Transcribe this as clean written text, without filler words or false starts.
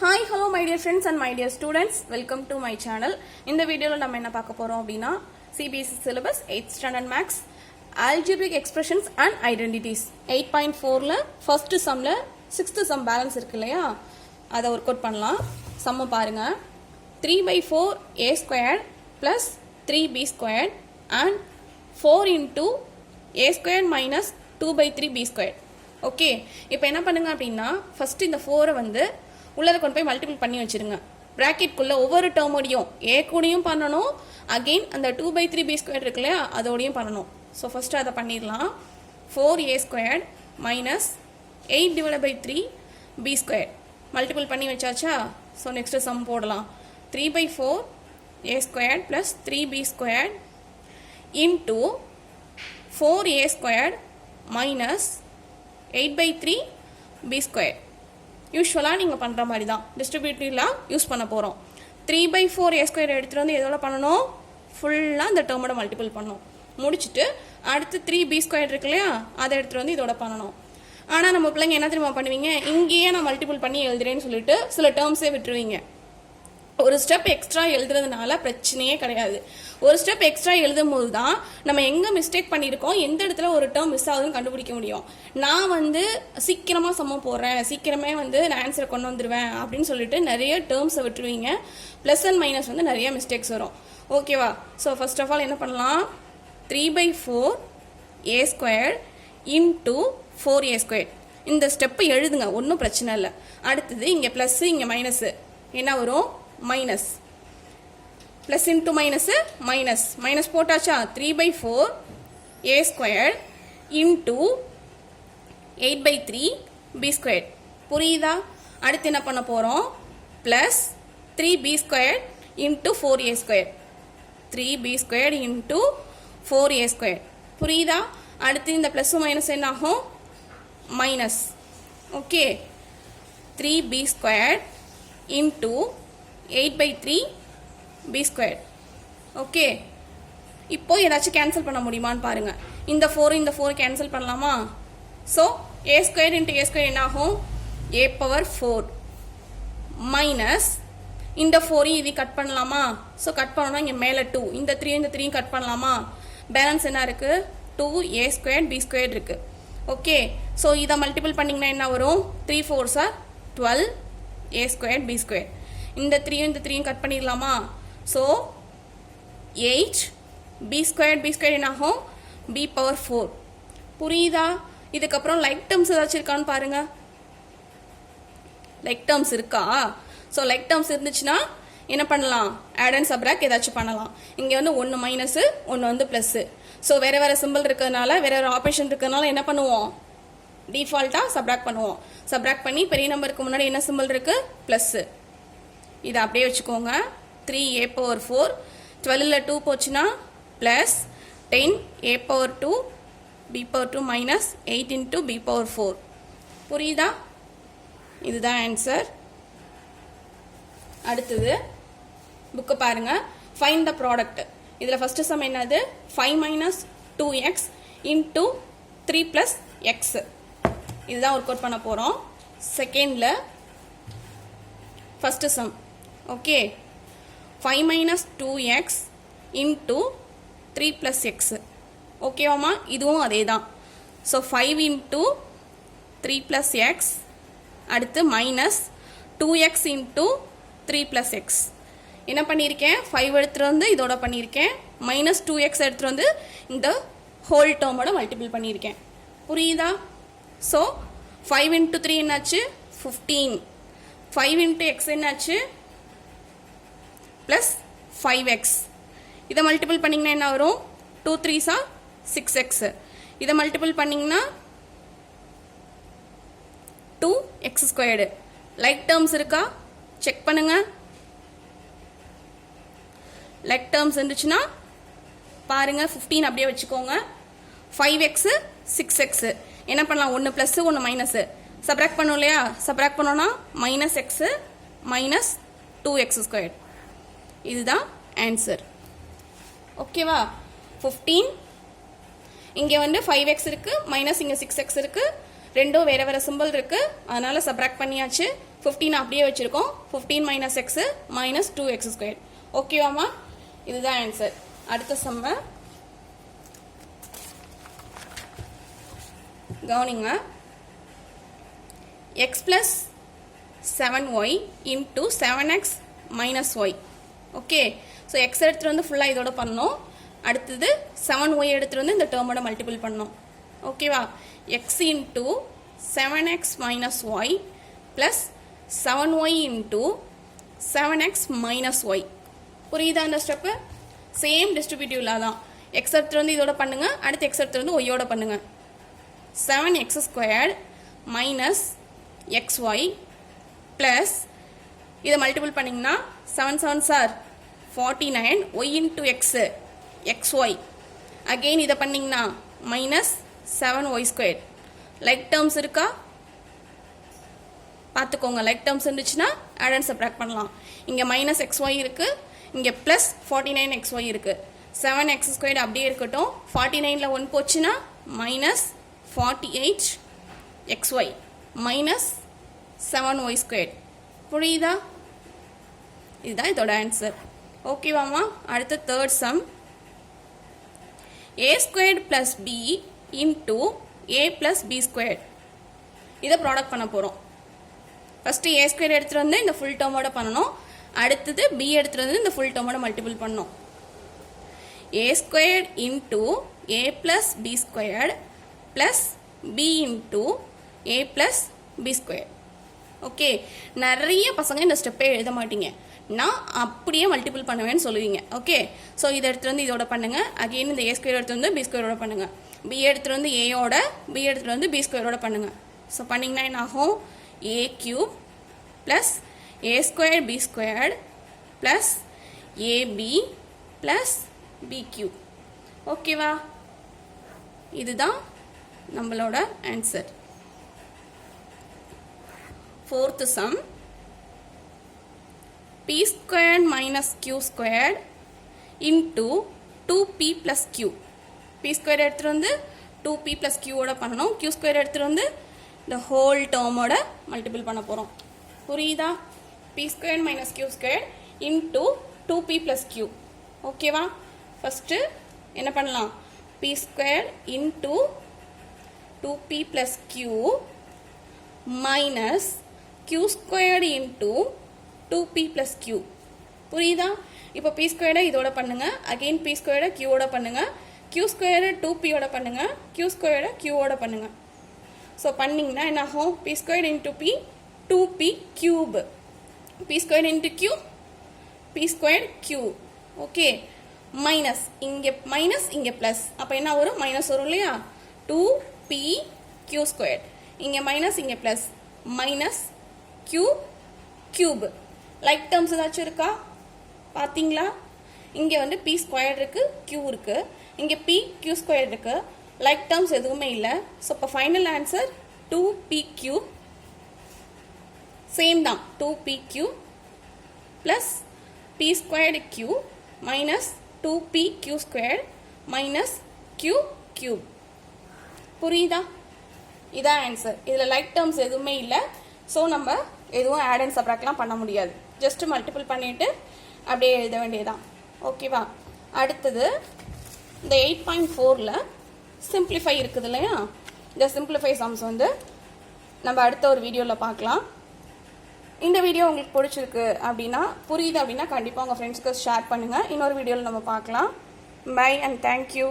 Hi, hello my dear friends and my dear students. Welcome to my channel. இந்த வீடியோல நம்ம என்ன பார்க்க போறோம் அப்படினா CBSE syllabus 8th standard maths algebraic expressions and identities 8.4ல first sumல 6th sum balance இருக்கு இல்லையா அத வொர்க் அவுட் பண்ணலாம். சம் பாருங்க 3/4 a squared plus 3b squared and 4 into a squared minus 2/3 b squared. Okay இப்போ என்ன பண்ணுங்க அப்படினா ஃபர்ஸ்ட் இந்த 4 வந்து உள்ளத கொண்டு போய் மல்டிபிள் பண்ணி வச்சிருங்க. பிராக்கெட் குள்ள ஒவ்வொரு டேர்மோடையும் a கூடயும் பண்ணனும், அகைன் அந்த 2/3 b squared இருக்குல அதோடையும் பண்ணனும். சோ ஃபர்ஸ்ட் அத பண்ணிரலாம். 4a squared minus 8/3 b squared multiple பண்ணி வச்சாச்சா? சோ நெக்ஸ்ட் சம் போடலாம். 3/4 a squared plus 3b squared into 4a squared minus 8/3 b squared. யூசுவலா நீங்க பண்ற மாதிரி தான் டிஸ்ட்ரிபியூட்டிவ்ல யூஸ் பண்ண போறோம். 3/4 a squared எடுத்துட்டு வந்து எதோட பண்ணனும்? ஃபுல்லா இந்த டேர்மோட மல்டிபிள் பண்ணனும். முடிச்சிட்டு அடுத்து 3b squared இருக்குலையா அதை எடுத்துட்டு வந்து இதோட பண்ணனும். ஆனா நம்ம பிள்ளைங்க என்ன தெரியுமா பண்ணுவீங்க? இங்கேயே நான் மல்டிபிள் பண்ணி எழுதுறேன்னு சொல்லிட்டு சில டேர்ம்ஸே விட்டுருவீங்க. ஒரு ஸ்டெப் எக்ஸ்ட்ரா எழுதுறதுனால பிரச்சனையே கிடையாது. ஒரு ஸ்டெப் எக்ஸ்ட்ரா எழுதும் போது தான் நம்ம எங்க மிஸ்டேக் பண்ணியிருக்கோம், எந்த இடத்துல ஒரு டேர்ம் மிஸ் ஆகுதுன்னு கண்டுபிடிக்க முடியும். நான் வந்து சீக்கிரமா சம்ம போடுறேன், சீக்கிரமே வந்து நான் ஆன்சரை கொண்டு வந்துருவேன் அப்படின்னு சொல்லிட்டு நிறைய டேர்ம்ஸை விட்டுருவீங்க. பிளஸ் அண்ட் மைனஸ் வந்து நிறைய மிஸ்டேக்ஸ் வரும். ஓகேவா? ஸோ ஃபர்ஸ்ட் ஆஃப் ஆல் என்ன பண்ணலாம்? 3/4 a squared into 4a squared இந்த ஸ்டெப் எழுதுங்க, ஒன்றும் பிரச்சனை இல்லை. அடுத்தது இங்க பிளஸ் இங்க மைனஸ் என்ன வரும்? Minus. Plus into minus minus. Minus போட்டாச்சா? 3/4 a squared into 8/3 b squared. புரியுதா? அடுத்து என்ன பண்ண போறோம்? Plus 3b squared into 4a squared. 3b squared into 4a squared. புரியுதா? அடுத்து இந்த பிளஸ் மைனஸ் என்ன ஆகும்? Minus. Okay, 3b squared into 8/3 b squared. Okay, இப்போ ஏதாச்சும் கேன்சல் பண்ண முடியுமான்னு பாருங்க. இந்த 4 கேன்சல் பண்ணலாமா? So a squared into a squared என்ன ஆகும்? a power 4 மைனஸ் இந்த 4 இது கட் பண்ணலாமா? ஸோ கட் பண்ணோம்னா இங்கே மேலே 2, இந்த 3 கட் பண்ணலாமா? பேலன்ஸ் என்ன இருக்கு? 2a squared b squared இருக்கு. ஓகே, ஸோ இதை மல்டிபிள் பண்ணிங்கன்னா என்ன வரும்? 3 4s are 12 a squared b squared. இந்த 3 கட் பண்ணிடலாமா? ஸோ 8 b squared என்ன ஆகும்? b power 4. புரியுதா? இதுக்கப்புறம் லைக் டேர்ம்ஸ் ஏதாச்சும் இருக்கான்னு பாருங்க. லைக் டேர்ம்ஸ் இருக்கா? ஸோ லைக் டேர்ம்ஸ் இருந்துச்சுன்னா என்ன பண்ணலாம்? ஆட் அண்ட் சப்ராக்ட் ஏதாச்சும் பண்ணலாம். இங்கே வந்து ஒன்று மைனஸ் ஒன்று வந்து ப்ளஸ். ஸோ வேற வேற சிம்பிள் இருக்கிறதுனால வேற வேற ஆப்ரேஷன் இருக்கிறதுனால என்ன பண்ணுவோம்? டிஃபால்ட்டாக சப்ராக்ட் பண்ணுவோம். சப்ராக்ட் பண்ணி பெரிய நம்பருக்கு முன்னாடி என்ன சிம்பிள் இருக்கு? ப்ளஸ். இதை அப்படியே வச்சுக்கோங்க. 3a power 4 12ல் 2 போச்சுன்னா plus 10a power 2 b power 2 minus 8 into b power 4. புரியுதா? இதுதான் ஆன்சர். அடுத்தது புக்கு பாருங்க. Find the product. இதில் ஃபர்ஸ்ட் சம் என்னது? 5 - 2x into 3 plus x. இதுதான் ஒர்க் அவுட் பண்ண போகிறோம். செகண்டில் first sum. Okay, 5 - 2x into 3 plus x. ஓகேவாமா? இதுவும் அதே தான். ஸோ 5 into 3 plus x அடுத்து minus 2x into 3 plus x. என்ன பண்ணியிருக்கேன்? 5 எடுத்துகிட்டு வந்து இதோட பண்ணியிருக்கேன். மைனஸ் 2x எடுத்துகிட்டு வந்து இந்த ஹோல் டேர்மோட மல்டிபிள் பண்ணியிருக்கேன். புரியுதா? ஸோ 5 into 3 என்னாச்சு? 15. 5 into x என்னாச்சு? Plus 5x. இதை மல்டிபிள் பண்ணிங்கன்னா என்ன வரும்? 2 3s are 6x. இதை மல்டிபிள் பண்ணிங்கன்னா 2x ஸ்கொயர்டு. லைக் டேர்ம்ஸ் இருக்கா? செக் பண்ணுங்க. லைக் டேர்ம்ஸ் இருந்துச்சுன்னா பாருங்க. 15 அப்படியே வச்சுக்கோங்க. 5x 6x. என்ன பண்ணலாம்? ஒன்று ப்ளஸ் ஒன்று மைனஸ். சப்ராக்ட் பண்ணோம் இல்லையா? சப்ராக்ட் பண்ணோன்னா minus X minus 2x squared. இதுதான் ஆன்சர். ஓகேவா? 15 இங்கே வந்து 5x இருக்கு, மைனஸ் இங்கே 6x இருக்கு. ரெண்டும் வேற வேற சிம்பிள் இருக்கு, அதனால சப்ராக்ட் பண்ணியாச்சு. 15 அப்படியே வச்சிருக்கோம். 15 minus x minus 2x squared. ஓகேவாமா? இதுதான் ஆன்சர். அடுத்த சம்ம கவனிங்க. x plus 7y into 7x minus y. Okay, so X எடுத்துகிட்டு வந்து ஃபுல்லாக இதோட பண்ணோம். அடுத்தது 7y எடுத்துகிட்டு வந்து இந்த டேர்மோட மல்டிபிள் பண்ணோம். ஓகேவா? X into 7x minus y plus 7y into 7x minus y. புரியுதா இந்த ஸ்டெப்பு? சேம் டிஸ்ட்ரிபியூட்டிவ்ல தான். எக்ஸ் எடுத்துகிட்டு வந்து இதோட பண்ணுங்க, அடுத்து எக்ஸ் எடுத்துகிட்டு வந்து ஒய்யோட பண்ணுங்க. 7x squared minus xy plus இதை மல்டிபிள் பண்ணிங்கன்னா 7 7s are 49 y into x xy. Again இதை பண்ணிங்கன்னா minus 7y squared. Like terms இருக்கா பார்த்துக்கோங்க. லைக் டேர்ம்ஸ் இருந்துச்சுன்னா ஆட் அண்ட் சப்ராக்ட் பண்ணலாம். இங்கே மைனஸ் xy இருக்குது, இங்கே ப்ளஸ் 49xy இருக்குது. 7x squared அப்படியே இருக்கட்டும். 49ல் 1 போச்சுன்னா minus 48xy minus 7y squared. புரியுதா? இதுதான் இதோட ஆன்சர். ஓகேவாமா? அடுத்த third sum. a squared plus b into a plus b squared. இதை ப்ராடக்ட் பண்ண போகிறோம். ஃபஸ்ட்டு a squared எடுத்துகிட்டு வந்து இந்த ஃபுல் டேர்மோட பண்ணணும். அடுத்தது b எடுத்துகிட்டு வந்து இந்த ஃபுல் டேர்மோட மல்டிபிள் பண்ணணும். a squared into a plus b squared plus b into a plus b squared. Okay, நிறைய பசங்க இந்த ஸ்டெப்பே எழுத மாட்டீங்க. நான் அப்படியே மல்டிபிள் பண்ணுவேன்னு சொல்லுவீங்க. ஓகே, ஸோ இதை எடுத்துகிட்டு வந்து இதோட பண்ணுங்கள். அகெயின் இந்த ஏ ஸ்கொயர் எடுத்துகிட்டு வந்து பி ஸ்கொயரோட பண்ணுங்கள். பி எடுத்துகிட்டு வந்து ஏயோட, பி எடுத்துகிட்டு வந்து பி ஸ்கொயரோட பண்ணுங்கள். ஸோ பண்ணிங்கன்னா என்ன ஆகும்? A cube plus a square b squared plus a b plus b cube. ஓகேவா? இதுதான் நம்மளோட answer. Fourth sum. p squared minus q squared into 2p plus q. p squared எடுத்துகிட்டு வந்து 2p plus q ஓட பண்ணணும். q squared எடுத்துகிட்டு வந்து the whole term ஓட மல்டிபிள் பண்ண போகிறோம். புரியுதா? p squared minus q squared into 2p plus q. ஓகேவா? ஃபஸ்ட்டு என்ன பண்ணலாம்? p squared into 2p plus q minus q squared into 2p plus q. புரியுதா? இப்போ p squared இதோட பண்ணுங்க. அகெயின் p squared q ஓட பண்ணுங்க. q squared 2p ஓட பண்ணுங்க. q squared q ஓட பண்ணுங்க. ஸோ பண்ணிங்கன்னா என்ன ஆகும்? p squared into p 2p cube. p squared into q p squared q. Okay, minus இங்கே மைனஸ் இங்கே ப்ளஸ். அப்போ என்ன வரும்? மைனஸ் வரும் இல்லையா? 2p q squared. இங்கே மைனஸ் இங்கே plus. Minus q cube. Like terms ஏதாச்சும் இருக்கா பார்த்தீங்களா? இங்கே வந்து p ஸ்கொயர் இருக்குது, q இருக்குது. இங்கே p q ஸ்கொயர் இருக்குது. லைக் டேர்ம்ஸ் எதுவுமே இல்லை. ஸோ இப்போ final answer 2p cube. Same தான். 2p cube plus p squared q minus 2p q squared minus q cube. புரியுதா? இதான் ஆன்சர். இதில் லைக் டேர்ம்ஸ் எதுவுமே இல்லை. ஸோ நம்ம எதுவும் ஆட் அண்ட் சப்ராக்ட்லாம் பண்ண முடியாது. ஜஸ்ட் மல்டிபிள் பண்ணிவிட்டு அப்படியே எழுத வேண்டியதான். ஓகேவா? அடுத்தது இந்த 8.4ல் சிம்பிளிஃபை இருக்குது இல்லையா? இந்த சிம்பிளிஃபை சம்ஸ் வந்து நம்ம அடுத்த ஒரு வீடியோவில் பார்க்கலாம். இந்த வீடியோ உங்களுக்கு பிடிச்சிருக்கு அப்படின்னா, புரியுது அப்படின்னா கண்டிப்பாக உங்கள் ஃப்ரெண்ட்ஸ்க்கு ஷேர் பண்ணுங்கள். இன்னொரு வீடியோவில் நம்ம பார்க்கலாம். Bye and thank you.